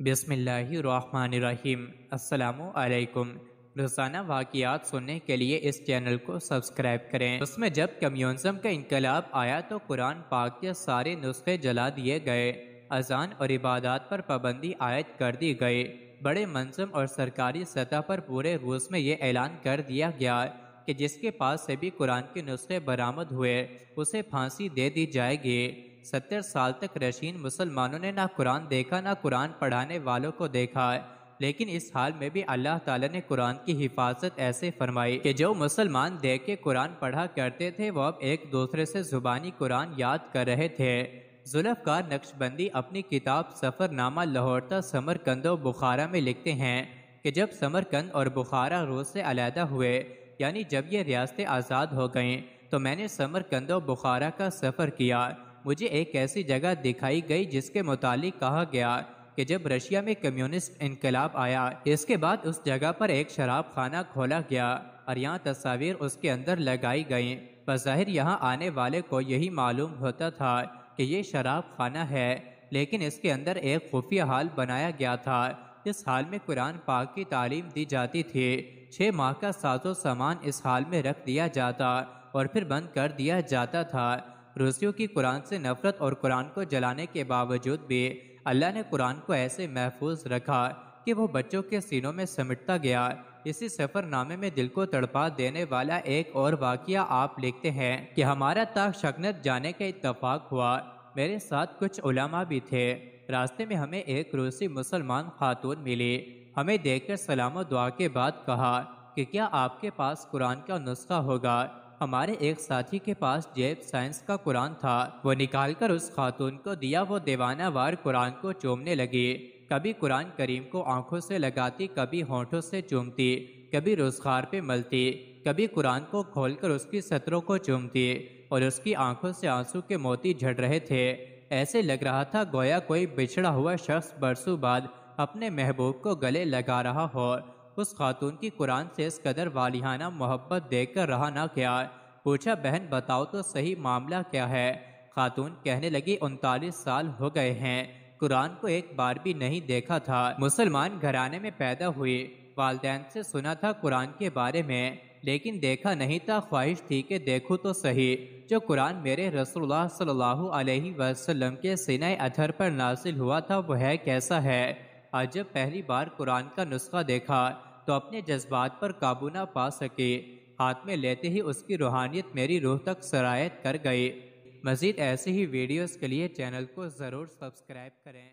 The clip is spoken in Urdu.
بسم اللہ الرحمن الرحیم۔ السلام علیکم۔ روزانہ واقعات سننے کے لیے اس چینل کو سبسکرائب کریں۔ اس میں جب کمیونزم کا انقلاب آیا تو قرآن پاک کے سارے نسخے جلا دیے گئے، اذان اور عبادات پر پابندی عائد کر دی گئی۔ بڑے منظم اور سرکاری سطح پر پورے روس میں یہ اعلان کر دیا گیا کہ جس کے پاس سے بھی قرآن کے نسخے برآمد ہوئے اسے پھانسی دے دی جائے گی۔ 70 سال تک رشین مسلمانوں نے نہ قرآن دیکھا نہ قرآن پڑھانے والوں کو دیکھا، لیکن اس حال میں بھی اللہ تعالیٰ نے قرآن کی حفاظت ایسے فرمائی کہ جو مسلمان دیکھ کے قرآن پڑھا کرتے تھے وہ اب ایک دوسرے سے زبانی قرآن یاد کر رہے تھے۔ ذوالفقار نقشبندی اپنی کتاب سفر نامہ لاہور تا سمرقند و بخارا میں لکھتے ہیں کہ جب سمرقند اور بخارا روس سے علیحدہ ہوئے، یعنی جب یہ ریاستیں آزاد ہو گئیں، تو میں نے سمرقند و بخارا کا سفر کیا۔ مجھے ایک ایسی جگہ دکھائی گئی جس کے متعلق کہا گیا کہ جب رشیا میں کمیونسٹ انقلاب آیا اس کے بعد اس جگہ پر ایک شراب خانہ کھولا گیا اور یہاں تصاویر اس کے اندر لگائی گئیں۔ بظاہر یہاں آنے والے کو یہی معلوم ہوتا تھا کہ یہ شراب خانہ ہے، لیکن اس کے اندر ایک خفیہ حال بنایا گیا تھا۔ اس حال میں قرآن پاک کی تعلیم دی جاتی تھی۔ 6 ماہ کا ساز و سامان اس حال میں رکھ دیا جاتا اور پھر بند کر دیا جاتا تھا۔ روسیوں کی قرآن سے نفرت اور قرآن کو جلانے کے باوجود بھی اللہ نے قرآن کو ایسے محفوظ رکھا کہ وہ بچوں کے سینوں میں سمٹتا گیا۔ اسی سفر نامے میں دل کو تڑپا دینے والا ایک اور واقعہ آپ لکھتے ہیں کہ ہمارا تا شکنت جانے کا اتفاق ہوا۔ میرے ساتھ کچھ علماء بھی تھے۔ راستے میں ہمیں ایک روسی مسلمان خاتون ملی۔ ہمیں دیکھ کر سلام و دعا کے بعد کہا کہ کیا آپ کے پاس قرآن کا نسخہ ہوگا؟ ہمارے ایک ساتھی کے پاس جیب سائنس کا قرآن تھا، وہ نکال کر اس خاتون کو دیا۔ وہ دیوانہ وار قرآن کو چومنے لگی، کبھی قرآن کریم کو آنکھوں سے لگاتی، کبھی ہونٹوں سے چومتی، کبھی رخسار پہ ملتی، کبھی قرآن کو کھول کر اس کی سطروں کو چومتی، اور اس کی آنکھوں سے آنسو کے موتی جھڑ رہے تھے۔ ایسے لگ رہا تھا گویا کوئی بچھڑا ہوا شخص برسوں بعد اپنے محبوب کو گلے لگا رہا ہو۔ اس خاتون کی قرآن سے اس قدر والہانہ محبت دیکھ کر رہا نہ کیا۔ پوچھا بہن بتاؤ تو صحیح معاملہ کیا ہے؟ خاتون کہنے لگی 39 سال ہو گئے ہیں، قرآن کو ایک بار بھی نہیں دیکھا تھا۔ مسلمان گھرانے میں پیدا ہوئی، والدین سے سنا تھا قرآن کے بارے میں، لیکن دیکھا نہیں تھا۔ خواہش تھی کہ دیکھوں تو صحیح جو قرآن میرے رسول اللہ صلی اللہ علیہ وسلم کے سینہ اطہر پر نازل ہوا تھا وہ ہے کیسا ہے۔ آج جب پہلی بار قرآن کا نسخہ دیکھا تو اپنے جذبات پر قابو نہ پا سکی۔ ہاتھ میں لیتے ہی اس کی روحانیت میری روح تک سرایت کر گئی۔ مزید ایسے ہی ویڈیوز کے لیے چینل کو ضرور سبسکرائب کریں۔